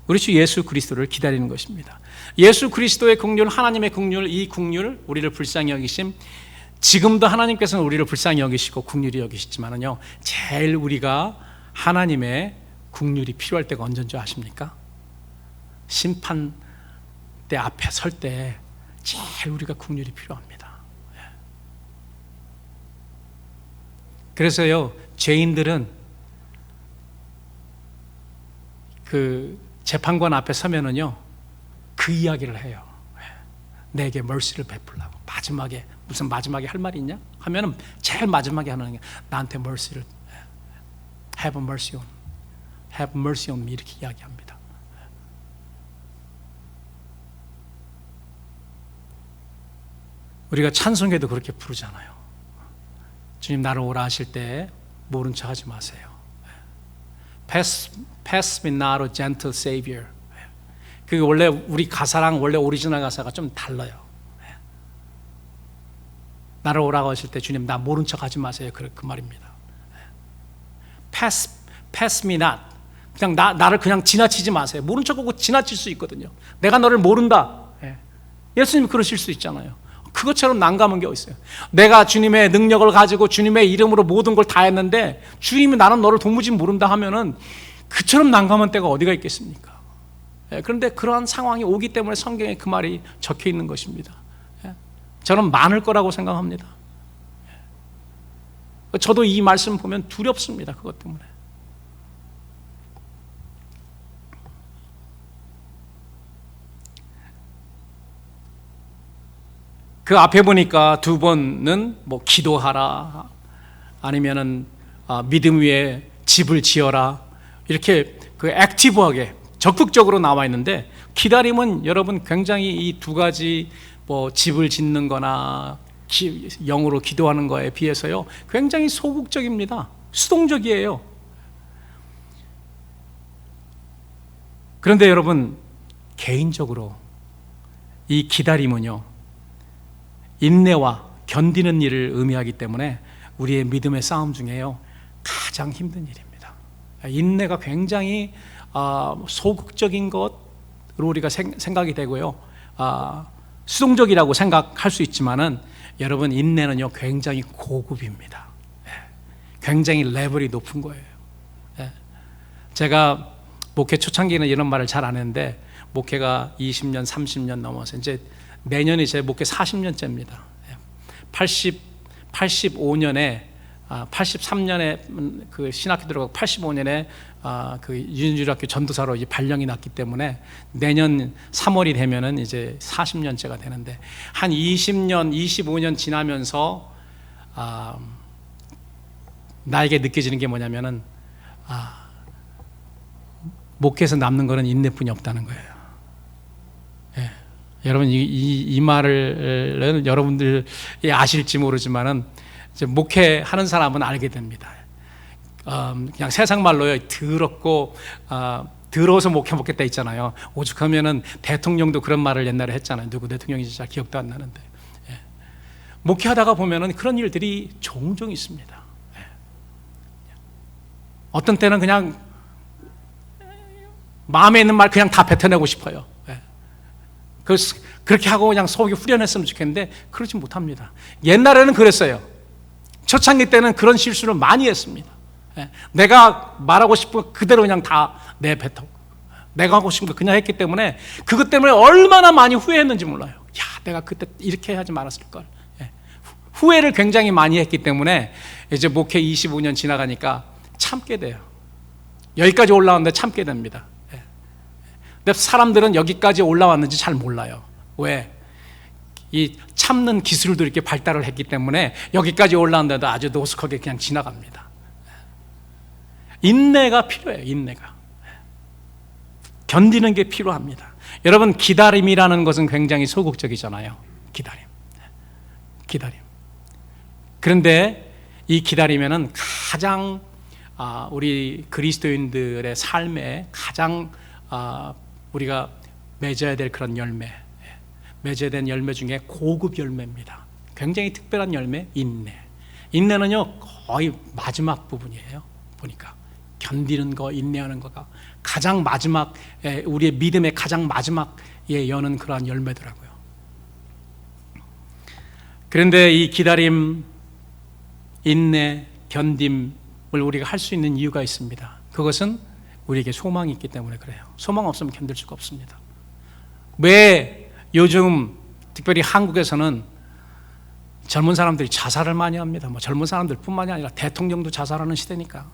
우리 주 예수 그리스도를 기다리는 것입니다. 예수 그리스도의 긍휼, 하나님의 긍휼, 이 긍휼, 우리를 불쌍히 여기심. 지금도 하나님께서는 우리를 불쌍히 여기시고 긍휼히 여기시지만은요, 제일 우리가 하나님의 긍휼이 필요할 때가 언제인 줄 아십니까? 심판대 앞에 설 때 제일 우리가 긍휼이 필요합니다. 그래서요, 죄인들은 그 재판관 앞에 서면은요, 그 이야기를 해요. 내게 mercy를 베풀라고. 마지막에 무슨 마지막에 할 말이 있냐? 하면은 제일 마지막에 하는 게 나한테 mercy를 have mercy on me 이렇게 이야기합니다. 우리가 찬송에도 그렇게 부르잖아요. 주님 나를 오라 하실 때 모른 척 하지 마세요. Pass me not, O gentle Savior. 그게 원래 우리 가사랑 원래 오리지널 가사가 좀 달라요. 나를 오라고 하실 때 주님 나 모른 척 하지 마세요. 그 말입니다. Pass me not. 그냥 나를 그냥 지나치지 마세요. 모른 척하고 지나칠 수 있거든요. 내가 너를 모른다. 예수님 그러실 수 있잖아요. 그것처럼 난감한 게 어딨어요. 내가 주님의 능력을 가지고 주님의 이름으로 모든 걸 다 했는데 주님이 나는 너를 도무지 모른다 하면은 그처럼 난감한 때가 어디가 있겠습니까? 그런데 그러한 상황이 오기 때문에 성경에 그 말이 적혀 있는 것입니다. 저는 많을 거라고 생각합니다. 저도 이 말씀 보면 두렵습니다. 그것 때문에. 그 앞에 보니까 두 번은 뭐 기도하라 아니면은 믿음 위에 집을 지어라 이렇게 그 액티브하게 적극적으로 나와 있는데 기다림은 여러분 굉장히 이 두 가지 뭐 집을 짓는 거나 영으로 기도하는 거에 비해서요 굉장히 소극적입니다. 수동적이에요. 그런데 여러분 개인적으로 이 기다림은요 인내와 견디는 일을 의미하기 때문에 우리의 믿음의 싸움 중에요 가장 힘든 일입니다. 인내가 굉장히 소극적인 것으로 우리가 생각이 되고요 수동적이라고 생각할 수 있지만은 여러분 인내는요 굉장히 고급입니다. 굉장히 레벨이 높은 거예요. 예. 제가 목회 초창기는 이런 말을 잘 안 했는데 목회가 20년, 30년 넘어서 이제 내년이 제 목회 40년째입니다. 85년에 83년에 그 신학교 들어가고 85년에 그 윤주학교 전도사로 이제 발령이 났기 때문에 내년 3월이 되면은 이제 40년째가 되는데 한 20년, 25년 지나면서 나에게 느껴지는 게 뭐냐면은 목회에서 남는 거는 인내뿐이 없다는 거예요. 예. 여러분 이 말을 여러분들이 아실지 모르지만은 이제 목회하는 사람은 알게 됩니다. 그냥 세상 말로요, 더럽고 더러워서 목회 먹겠다 있잖아요. 오죽하면은 대통령도 그런 말을 옛날에 했잖아요. 누구 대통령인지 잘 기억도 안 나는데. 예. 목회하다가 보면은 그런 일들이 종종 있습니다. 예. 어떤 때는 그냥 마음에 있는 말 그냥 다 뱉어내고 싶어요. 예. 그렇게 하고 그냥 속이 후련했으면 좋겠는데 그러지 못합니다. 옛날에는 그랬어요. 초창기 때는 그런 실수를 많이 했습니다. 내가 말하고 싶은 거 그대로 그냥 다 내뱉어. 내가 하고 싶은 거 그냥 했기 때문에 그것 때문에 얼마나 많이 후회했는지 몰라요. 야, 내가 그때 이렇게 하지 말았을 걸. 후회를 굉장히 많이 했기 때문에 이제 목회 25년 지나가니까 참게 돼요. 여기까지 올라왔는데 참게 됩니다. 근데 사람들은 여기까지 올라왔는지 잘 몰라요. 왜? 이 참는 기술도 이렇게 발달을 했기 때문에 여기까지 올라왔는데도 아주 노숙하게 그냥 지나갑니다. 인내가 필요해요. 인내가. 견디는 게 필요합니다. 여러분, 기다림이라는 것은 굉장히 소극적이잖아요. 기다림. 그런데 이 기다림에는 가장 우리 그리스도인들의 삶에 가장 우리가 맺어야 될 그런 열매, 맺어야 될 열매 중에 고급 열매입니다. 굉장히 특별한 열매, 인내. 인내는요 거의 마지막 부분이에요. 보니까 견디는 거, 인내하는 거가 가장 마지막, 우리의 믿음의 가장 마지막에 여는 그러한 열매더라고요. 그런데 이 기다림, 인내, 견딤을 우리가 할 수 있는 이유가 있습니다. 그것은 우리에게 소망이 있기 때문에 그래요. 소망 없으면 견딜 수가 없습니다. 왜 요즘 특별히 한국에서는 젊은 사람들이 자살을 많이 합니다. 뭐 젊은 사람들뿐만이 아니라 대통령도 자살하는 시대니까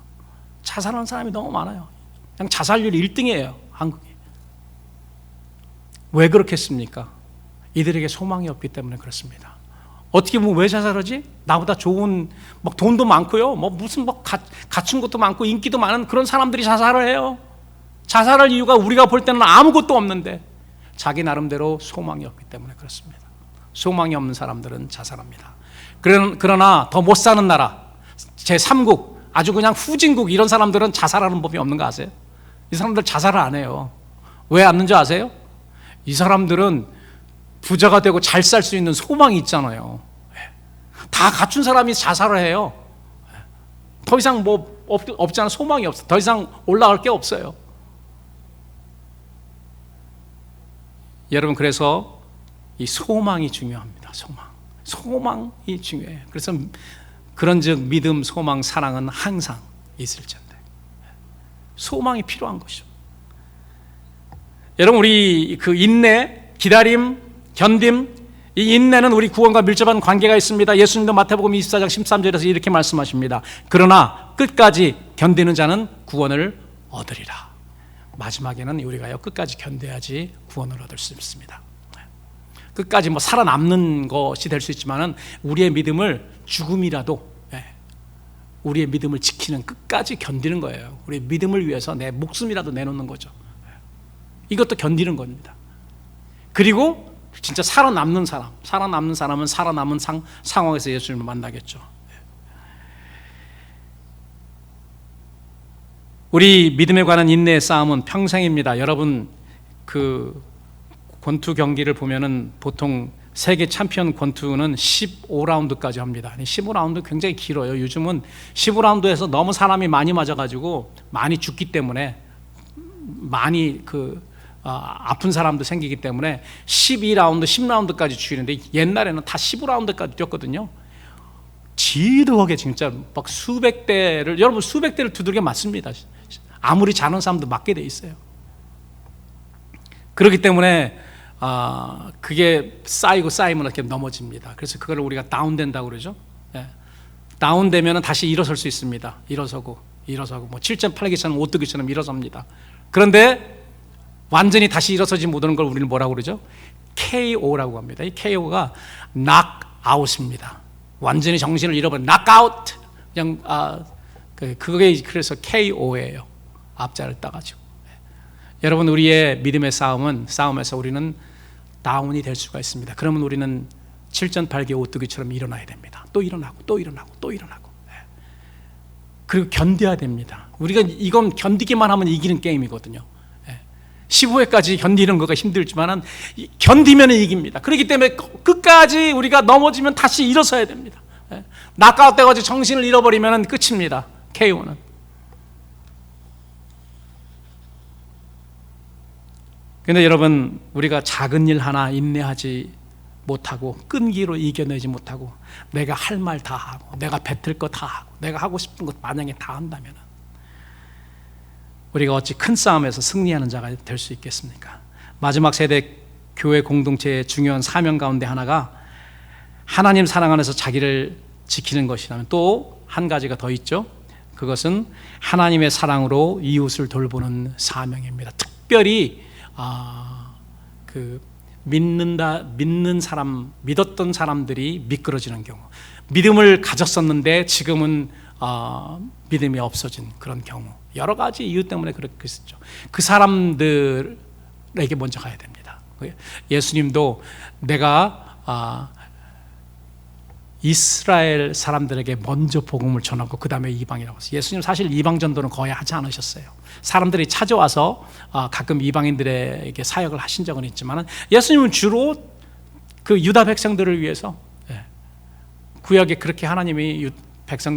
자살하는 사람이 너무 많아요. 그냥 자살률이 1등이에요, 한국이. 왜 그렇겠습니까? 이들에게 소망이 없기 때문에 그렇습니다. 어떻게 보면 왜 자살하지? 나보다 좋은 막 돈도 많고요, 뭐 무슨 뭐 갖춘 것도 많고 인기도 많은 그런 사람들이 자살을 해요. 자살할 이유가 우리가 볼 때는 아무것도 없는데 자기 나름대로 소망이 없기 때문에 그렇습니다. 소망이 없는 사람들은 자살합니다. 그러나 더 못 사는 나라, 제3국, 아주 그냥 후진국, 이런 사람들은 자살하는 법이 없는 거 아세요? 이 사람들 자살을 안 해요. 왜 안 하는지 아세요? 이 사람들은 부자가 되고 잘 살 수 있는 소망이 있잖아요. 다 갖춘 사람이 자살을 해요. 더 이상 뭐 없잖아. 소망이 없어. 더 이상 올라갈 게 없어요. 여러분, 그래서 이 소망이 중요합니다. 소망이 중요해요. 그래서 그런즉 믿음, 소망, 사랑은 항상 있을 텐데 소망이 필요한 것이죠. 여러분, 우리 그 인내, 기다림, 견딤, 이 인내는 우리 구원과 밀접한 관계가 있습니다. 예수님도 마태복음 24장 13절에서 이렇게 말씀하십니다. 그러나 끝까지 견디는 자는 구원을 얻으리라. 마지막에는 우리가요 끝까지 견뎌야지 구원을 얻을 수 있습니다. 끝까지 뭐 살아남는 것이 될 수 있지만은 우리의 믿음을 죽음이라도, 우리의 믿음을 지키는, 끝까지 견디는 거예요. 우리의 믿음을 위해서 내 목숨이라도 내놓는 거죠. 이것도 견디는 겁니다. 그리고 진짜 살아남는 사람은 살아남은 상황에서 예수님을 만나겠죠. 우리 믿음에 관한 인내의 싸움은 평생입니다. 여러분, 그 권투 경기를 보면은 보통 세계 챔피언 권투는 15라운드까지 합니다. 15라운드 굉장히 길어요. 요즘은 15라운드에서 너무 사람이 많이 맞아가지고 많이 죽기 때문에, 많이 아픈 사람도 생기기 때문에 12라운드, 10라운드까지 죽이는데 옛날에는 다 15라운드까지 뛰었거든요. 지독하게 진짜 막 수백 대를, 여러분 수백 대를 두들겨 맞습니다. 아무리 잘하는 사람도 맞게 돼 있어요. 그렇기 때문에 그게 쌓이면 이렇게 넘어집니다. 그래서 그걸 우리가 다운된다고 그러죠. 예. 다운되면 다시 일어설 수 있습니다. 일어서고 뭐 7.8기처럼 오뚜기처럼 일어섭니다. 그런데 완전히 다시 일어서지 못하는 걸 우리는 뭐라고 그러죠? KO라고 합니다. 이 KO가 knockout입니다. 완전히 정신을 잃어버린 knockout. 그냥 그게 그래서 KO예요. 앞자를 따가지고. 여러분, 우리의 믿음의 싸움에서 우리는 다운이 될 수가 있습니다. 그러면 우리는 7.8개 오뚜기처럼 일어나야 됩니다. 또 일어나고 그리고 견뎌야 됩니다. 우리가 이건 견디기만 하면 이기는 게임이거든요. 15회까지 견디는 거가 힘들지만 견디면 이깁니다. 그렇기 때문에 끝까지 우리가 넘어지면 다시 일어서야 됩니다. 낙아웃 돼가지고 정신을 잃어버리면 끝입니다. KO는. 그런데 여러분, 우리가 작은 일 하나 인내하지 못하고 끈기로 이겨내지 못하고 내가 할 말 다 하고 내가 뱉을 거 다 하고 내가 하고 싶은 것 만약에 다 한다면 우리가 어찌 큰 싸움에서 승리하는 자가 될 수 있겠습니까? 마지막 세대 교회 공동체의 중요한 사명 가운데 하나가 하나님 사랑 안에서 자기를 지키는 것이라면 또 한 가지가 더 있죠. 그것은 하나님의 사랑으로 이웃을 돌보는 사명입니다. 특별히 믿었던 사람들이 미끄러지는 경우, 믿음을 가졌었는데 지금은 믿음이 없어진 그런 경우, 여러 가지 이유 때문에 그렇게 했죠. 그 사람들에게 먼저 가야 됩니다. 예수님도 내가 이스라엘 사람들에게 먼저 복음을 전하고 그 다음에 이방이라고 했어요. 예수님 사실 이방 전도는 거의 하지 않으셨어요. 사람들이 찾아와서 가끔 이방인들에게 사역을 하신 적은 있지만 예수님은 주로 그 유다 백성들을 위해서, 구약에 그렇게 하나님이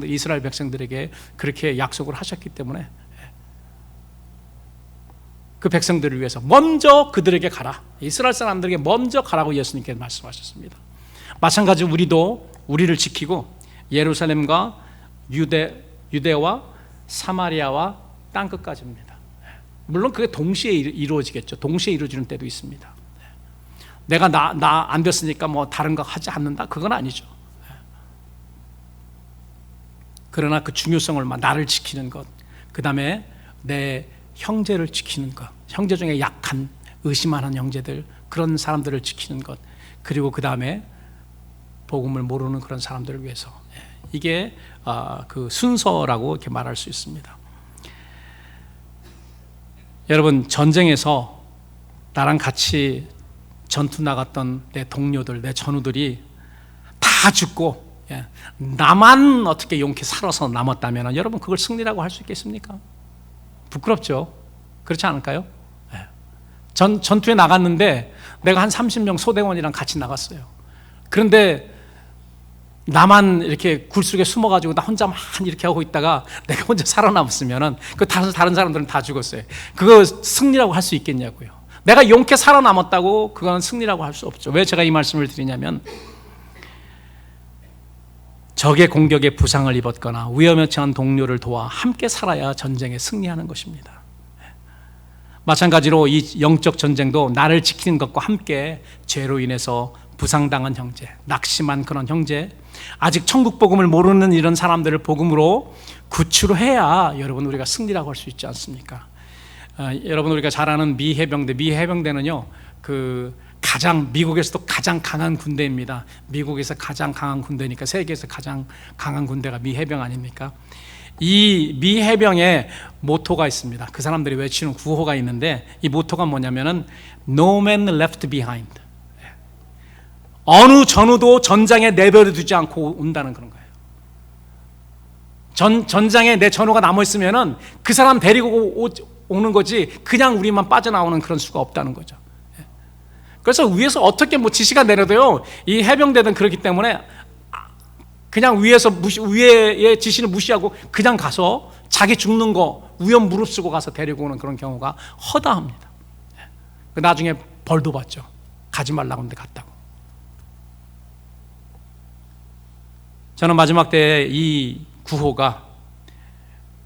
이스라엘 백성들에게 그렇게 약속을 하셨기 때문에 그 백성들을 위해서 먼저 그들에게 가라, 이스라엘 사람들에게 먼저 가라고 예수님께 말씀하셨습니다. 마찬가지로 우리도 우리를 지키고 예루살렘과 유대와 사마리아와 땅끝까지입니다. 물론 그게 동시에 이루어지겠죠. 동시에 이루어지는 때도 있습니다. 내가 나 안 됐으니까 뭐 다른 거 하지 않는다, 그건 아니죠. 그러나 그 중요성을 나를 지키는 것, 그 다음에 내 형제를 지키는 것, 형제 중에 약한 의심하는 형제들, 그런 사람들을 지키는 것, 그리고 그 다음에 복음을 모르는 그런 사람들을 위해서, 이게 그 순서라고 이렇게 말할 수 있습니다. 여러분, 전쟁에서 나랑 같이 전투 나갔던 내 동료들, 내 전우들이 다 죽고 나만 어떻게 용케 살아서 남았다면 여러분, 그걸 승리라고 할 수 있겠습니까? 부끄럽죠. 그렇지 않을까요? 전투에 나갔는데 내가 한 30명 소대원이랑 같이 나갔어요. 그런데 나만 이렇게 굴 속에 숨어가지고 나 혼자만 이렇게 하고 있다가 내가 혼자 살아남았으면은 그 다른 사람들은 다 죽었어요. 그거 승리라고 할 수 있겠냐고요. 내가 용케 살아남았다고 그건 승리라고 할 수 없죠. 왜 제가 이 말씀을 드리냐면, 적의 공격에 부상을 입었거나 위험에 처한 동료를 도와 함께 살아야 전쟁에 승리하는 것입니다. 마찬가지로 이 영적 전쟁도 나를 지키는 것과 함께 죄로 인해서 부상당한 형제, 낙심한 그런 형제, 아직 천국 복음을 모르는 이런 사람들을 복음으로 구출해야 여러분 우리가 승리라고 할 수 있지 않습니까? 여러분, 우리가 잘 아는 미 해병대는요, 미국에서도 가장 강한 군대입니다. 미국에서 가장 강한 군대니까 세계에서 가장 강한 군대가 미 해병 아닙니까? 이 미 해병의 모토가 있습니다. 그 사람들이 외치는 구호가 있는데, 이 모토가 뭐냐면은 No man left behind. 어느 전우도 전장에 내버려 두지 않고 온다는 그런 거예요. 전장에 내 전우가 남아 있으면은 그 사람 데리고 오는 거지, 그냥 우리만 빠져나오는 그런 수가 없다는 거죠. 그래서 위에서 어떻게 지시가 내려도요, 이 해병대는 그렇기 때문에 그냥 위에의 지시를 무시하고 그냥 가서 자기 죽는 거 위험 무릅쓰고 가서 데리고 오는 그런 경우가 허다합니다. 나중에 벌도 받죠. 가지 말라고 하는데 갔다고. 저는 마지막 때에 이 구호가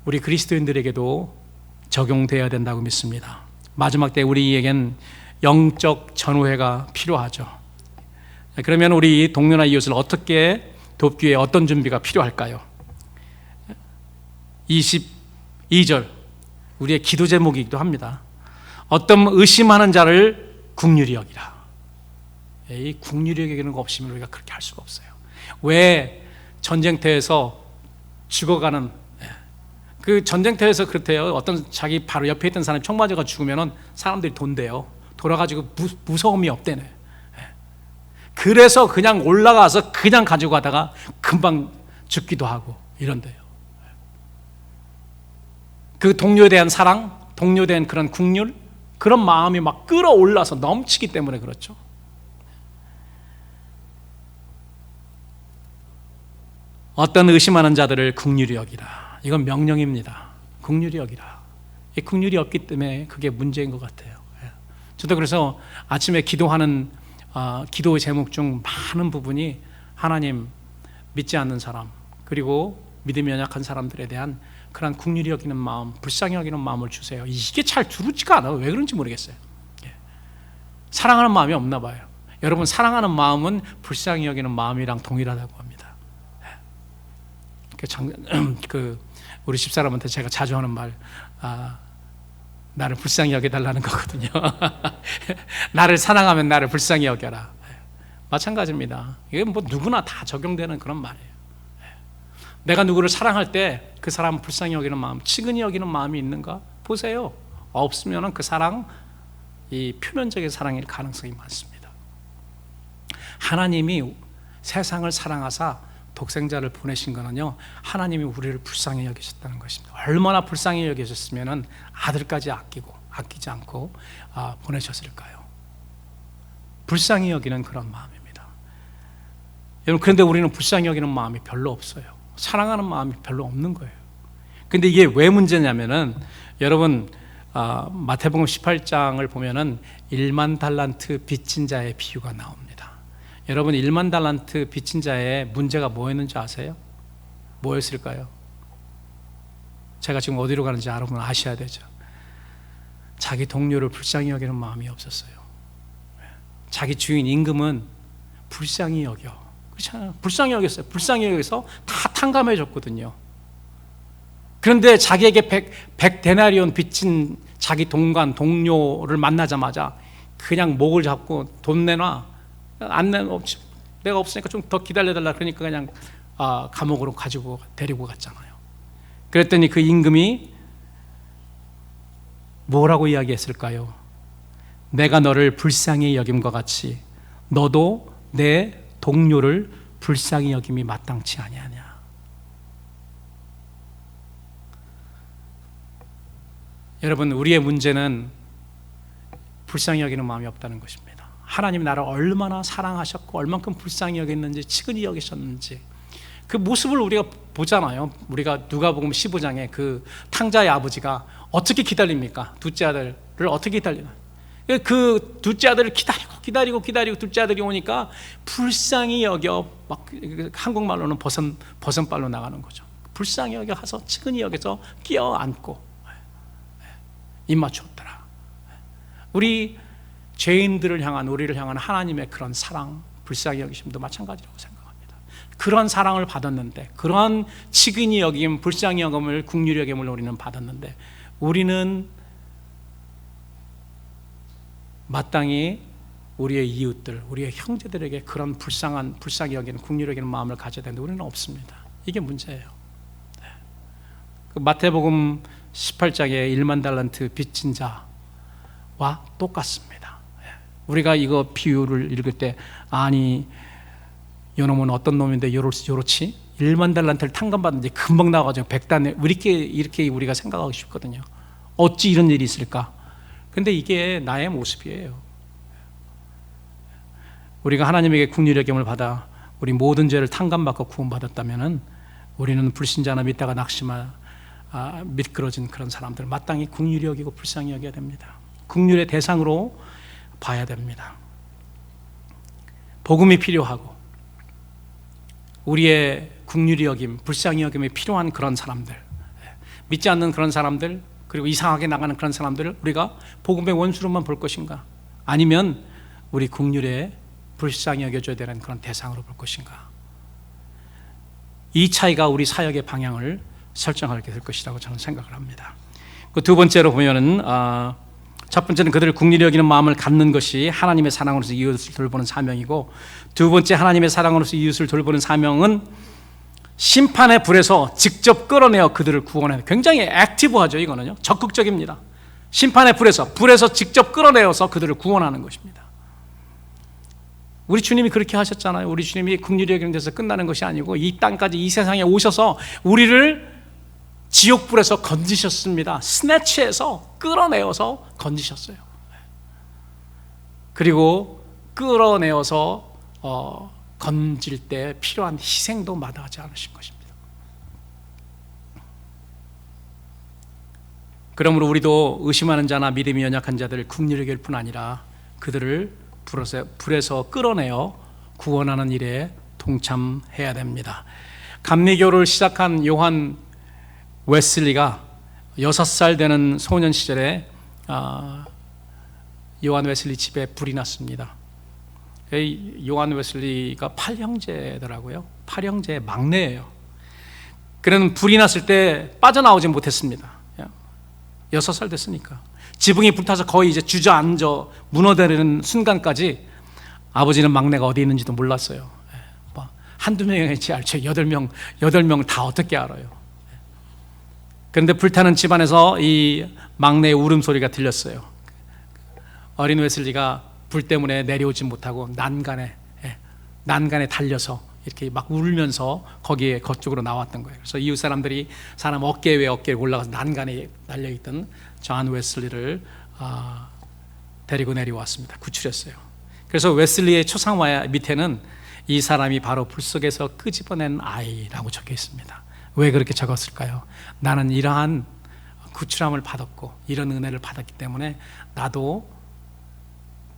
우리 그리스도인들에게도 적용되어야 된다고 믿습니다. 마지막 때 우리에겐 영적 전우회가 필요하죠. 그러면 우리 동료나 이웃을 어떻게 돕기 위해 어떤 준비가 필요할까요? 22절 우리의 기도 제목이기도 합니다. 어떤 의심하는 자를 국률이 여기라. 이 국률이 여기는 거 없으면 우리가 그렇게 할 수가 없어요. 왜 전쟁터에서 죽어가는, 그 전쟁터에서 그렇대요. 어떤 자기 바로 옆에 있던 사람이 총 맞아가 죽으면 사람들이 돈대요. 돌아가지고 무서움이 없대네. 그래서 그냥 올라가서 그냥 가지고 가다가 금방 죽기도 하고 이런데요. 그 동료에 대한 사랑, 동료에 대한 그런 국률, 그런 마음이 막 끌어올라서 넘치기 때문에 그렇죠. 어떤 의심하는 자들을 국률이 여기라. 이건 명령입니다. 국률이 여기라. 이 국률이 없기 때문에 그게 문제인 것 같아요. 저도 그래서 아침에 기도하는 기도의 제목 중 많은 부분이 하나님, 믿지 않는 사람, 그리고 믿음이 연약한 사람들에 대한 그런 국률이 여기는 마음, 불쌍히 여기는 마음을 주세요. 이게 잘 두루지가 않아요. 왜 그런지 모르겠어요. 사랑하는 마음이 없나 봐요. 여러분, 사랑하는 마음은 불쌍히 여기는 마음이랑 동일하다고 합니다. 우리 집사람한테 제가 자주 하는 말, 나를 불쌍히 여겨달라는 거거든요. 나를 사랑하면 나를 불쌍히 여겨라. 마찬가지입니다. 이게 뭐 누구나 다 적용되는 그런 말이에요. 내가 누구를 사랑할 때 그 사람 불쌍히 여기는 마음, 치근히 여기는 마음이 있는가 보세요. 없으면 그 사랑, 이 표면적인 사랑일 가능성이 많습니다. 하나님이 세상을 사랑하사 독생자를 보내신 거는요, 하나님이 우리를 불쌍히 여기셨다는 것입니다. 얼마나 불쌍히 여기셨으면 아들까지 아끼지 않고 보내셨을까요? 불쌍히 여기는 그런 마음입니다. 여러분, 그런데 우리는 불쌍히 여기는 마음이 별로 없어요. 사랑하는 마음이 별로 없는 거예요. 근데 이게 왜 문제냐면은, 여러분, 마태복음 18장을 보면은 1만 달란트 빚진 자의 비유가 나옵니다. 여러분, 1만 달란트 빚진 자의 문제가 뭐였는지 아세요? 뭐였을까요? 제가 지금 어디로 가는지 여러분 아셔야 되죠. 자기 동료를 불쌍히 여기는 마음이 없었어요. 자기 주인 임금은 불쌍히 여겨. 그렇잖아요. 불쌍히 여겼어요. 불쌍히 여겨서 다 탕감해 줬거든요. 그런데 자기에게 100데나리온 빚진 자기 동료를 만나자마자 그냥 목을 잡고 돈 내놔. 안 내면 내가 없으니까 좀 더 기다려달라. 그러니까 그냥 감옥으로 데리고 갔잖아요. 그랬더니 그 임금이 뭐라고 이야기했을까요? 내가 너를 불쌍히 여김과 같이 너도 내 동료를 불쌍히 여김이 마땅치 아니하냐. 여러분, 우리의 문제는 불쌍히 여기는 마음이 없다는 것입니다. 하나님이 나를 얼마나 사랑하셨고 얼만큼 불쌍히 여겼는지, 치근히 여기셨는지 그 모습을 우리가 보잖아요. 우리가 누가복음 15장에 그 탕자의 아버지가 어떻게 기다립니까? 둘째 아들을 어떻게 기다리나? 그 둘째 아들을 기다리고 둘째 아들이 오니까 불쌍히 여겨, 막 한국말로는 버선발로 나가는 거죠. 불쌍히 여겨 가서 치근히 여겨서 끼어안고 입맞추었더라. 우리 죄인들을 향한, 우리를 향한 하나님의 그런 사랑, 불쌍히 여기심도 마찬가지라고 생각합니다. 그런 사랑을 받았는데, 그런 치근히 여김, 불쌍히 여김을, 긍휼히 여김을 우리는 받았는데, 우리는 마땅히 우리의 이웃들, 우리의 형제들에게 그런 불쌍히 여기는, 긍휼히 여기는 마음을 가져야 되는데 우리는 없습니다. 이게 문제예요. 그 마태복음 18장의 1만 달란트 빚진 자와 똑같습니다. 우리가 이거 비유를 읽을 때, 아니 요놈은 어떤 놈인데 요렇지? 1만 달란트를 탕감받는지 금방 나와가지고 100단에 이렇게 우리가 생각하고 싶거든요. 어찌 이런 일이 있을까? 근데 이게 나의 모습이에요. 우리가 하나님에게 긍휼히 여김을 받아 우리 모든 죄를 탕감받고 구원받았다면 우리는 불신자나 믿다가 낙심하 미끄러진 그런 사람들 마땅히 긍휼히 여기고 불쌍히 여겨야 됩니다. 긍휼의 대상으로 봐야 됩니다. 복음이 필요하고 우리의 긍휼히 여김, 불쌍히 여김이 필요한 그런 사람들, 믿지 않는 그런 사람들, 그리고 이상하게 나가는 그런 사람들을 우리가 복음의 원수로만 볼 것인가? 아니면 우리 긍휼에 불쌍히 여겨줘야 되는 그런 대상으로 볼 것인가? 이 차이가 우리 사역의 방향을 설정하게 될 것이라고 저는 생각을 합니다. 그 두 번째로 보면은 첫 번째는 그들을 긍휼히 여기는 마음을 갖는 것이 하나님의 사랑으로서 이웃을 돌보는 사명이고, 두 번째 하나님의 사랑으로서 이웃을 돌보는 사명은 심판의 불에서 직접 끌어내어 그들을 구원하는, 굉장히 액티브하죠. 이거는요, 적극적입니다. 심판의 불에서 직접 끌어내어서 그들을 구원하는 것입니다. 우리 주님이 그렇게 하셨잖아요. 우리 주님이 긍휼히 여기는 데서 끝나는 것이 아니고 이 땅까지, 이 세상에 오셔서 우리를 지옥불에서 건지셨습니다. 스네치해서 끌어내어서 건지셨어요. 그리고 끌어내어서 건질 때 필요한 희생도 마다하지 않으신 것입니다. 그러므로 우리도 의심하는 자나 믿음이 연약한 자들을 긍휼히 여길 뿐 아니라 그들을 불에서 끌어내어 구원하는 일에 동참해야 됩니다. 감리교를 시작한 요한 웨슬리가 6살 되는 소년 시절에 요한 웨슬리 집에 불이 났습니다. 요한 웨슬리가 8형제더라고요. 8형제의 막내예요. 그는 불이 났을 때 빠져나오지 못했습니다. 6살 됐으니까. 지붕이 불타서 거의 이제 주저앉아 무너지는 순간까지 아버지는 막내가 어디 있는지도 몰랐어요. 한두 명이지 알죠. 8명 다 어떻게 알아요. 그런데 불타는 집안에서 이 막내의 울음소리가 들렸어요. 어린 웨슬리가 불 때문에 내려오지 못하고 난간에 달려서 이렇게 막 울면서 거기에 거쪽으로 나왔던 거예요. 그래서 이웃 사람들이 사람 어깨 위에 어깨에 올라가서 난간에 달려있던 존 웨슬리를 데리고 내려왔습니다. 구출했어요. 그래서 웨슬리의 초상화 밑에는 이 사람이 바로 불 속에서 끄집어낸 아이라고 적혀 있습니다. 왜 그렇게 적었을까요? 나는 이러한 구출함을 받았고 이런 은혜를 받았기 때문에 나도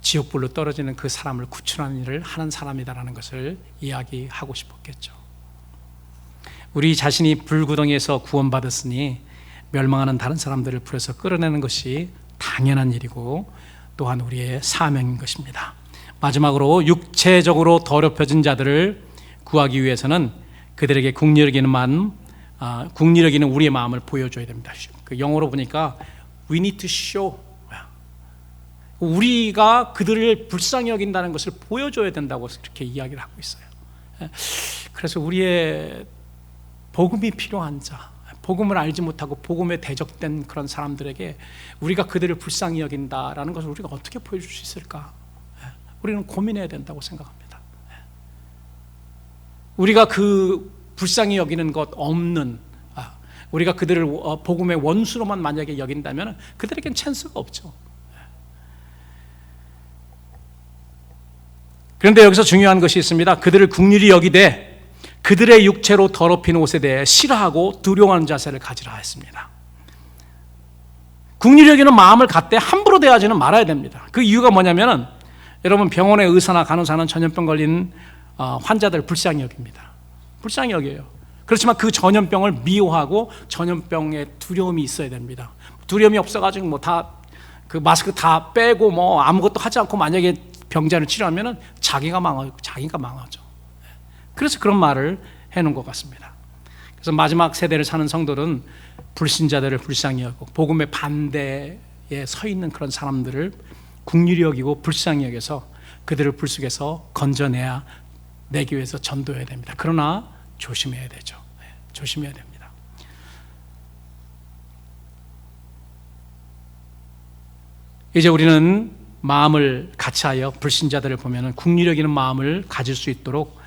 지옥불로 떨어지는 그 사람을 구출하는 일을 하는 사람이다라는 것을 이야기하고 싶었겠죠. 우리 자신이 불구덩이에서 구원받았으니 멸망하는 다른 사람들을 불에서 끌어내는 것이 당연한 일이고 또한 우리의 사명인 것입니다. 마지막으로 육체적으로 더럽혀진 자들을 구하기 위해서는 그들에게 긍휼히 여기는 우리의 마음을 보여줘야 됩니다. 그 영어로 보니까 we need to show, 우리가 그들을 불쌍히 여긴다는 것을 보여줘야 된다고 그렇게 이야기를 하고 있어요. 그래서 우리의 복음이 필요한 자, 복음을 알지 못하고 복음에 대적된 그런 사람들에게 우리가 그들을 불쌍히 여긴다라는 것을 우리가 어떻게 보여줄 수 있을까? 우리는 고민해야 된다고 생각합니다. 우리가 그 불쌍히 여기는 것 없는, 우리가 그들을 복음의 원수로만 만약에 여긴다면 그들에겐 찬스가 없죠. 그런데 여기서 중요한 것이 있습니다. 그들을 긍휼히 여기되 그들의 육체로 더럽힌 옷에 대해 싫어하고 두려워하는 자세를 가지라 했습니다. 긍휼히 여기는 마음을 갖되 함부로 대하지는 말아야 됩니다. 그 이유가 뭐냐면은 여러분, 병원의 의사나 간호사는 전염병 걸린 환자들 불쌍히 여깁니다. 불쌍히 여겨요. 그렇지만 그 전염병을 미워하고 전염병에 두려움이 있어야 됩니다. 두려움이 없어가지고 뭐 다 그 마스크 다 빼고 뭐 아무것도 하지 않고 만약에 병자를 치료하면은 자기가 망하죠. 그래서 그런 말을 해놓은 것 같습니다. 그래서 마지막 세대를 사는 성도들은 불신자들을 불쌍히 여기고 복음의 반대에 서 있는 그런 사람들을 긍휼히 여기고 불쌍히 여겨서 그들을 불 속에서 건져내야 내기 위해서 전도해야 됩니다. 그러나 조심해야 되죠. 조심해야 됩니다. 이제 우리는 마음을 같이하여 불신자들을 보면 긍휼히 여기는 마음을 가질 수 있도록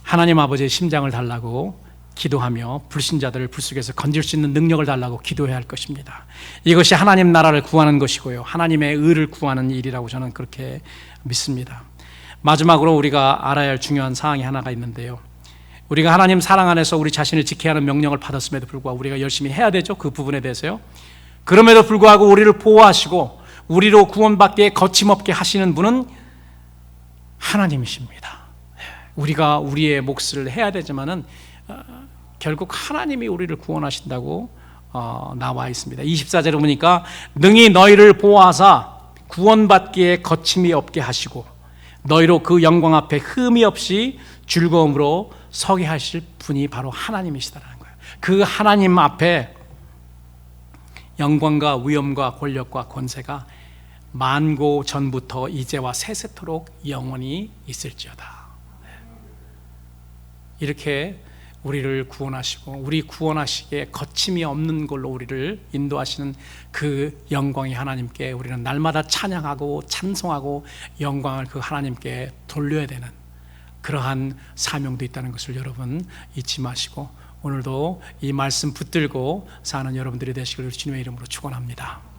하나님 아버지의 심장을 달라고 기도하며 불신자들을 불 속에서 건질 수 있는 능력을 달라고 기도해야 할 것입니다. 이것이 하나님 나라를 구하는 것이고요, 하나님의 의를 구하는 일이라고 저는 그렇게 믿습니다. 마지막으로 우리가 알아야 할 중요한 사항이 하나가 있는데요, 우리가 하나님 사랑 안에서 우리 자신을 지켜야 하는 명령을 받았음에도 불구하고 우리가 열심히 해야 되죠. 그 부분에 대해서요. 그럼에도 불구하고 우리를 보호하시고 우리로 구원받게 거침없게 하시는 분은 하나님이십니다. 우리가 우리의 몫을 해야 되지만은 결국 하나님이 우리를 구원하신다고 나와 있습니다. 24절에 보니까 능히 너희를 보호하사 구원받기에 거침이 없게 하시고 너희로 그 영광 앞에 흠이 없이 즐거움으로 서게 하실 분이 바로 하나님이시다라는 거예요. 그 하나님 앞에 영광과 위엄과 권력과 권세가 만고 전부터 이제와 세세토록 영원히 있을지어다. 이렇게 우리를 구원하시고 우리 구원하시기에 거침이 없는 걸로 우리를 인도하시는 그 영광의 하나님께 우리는 날마다 찬양하고 찬송하고 영광을 그 하나님께 돌려야 되는 그러한 사명도 있다는 것을 여러분 잊지 마시고 오늘도 이 말씀 붙들고 사는 여러분들이 되시기를 주님의 이름으로 축원합니다.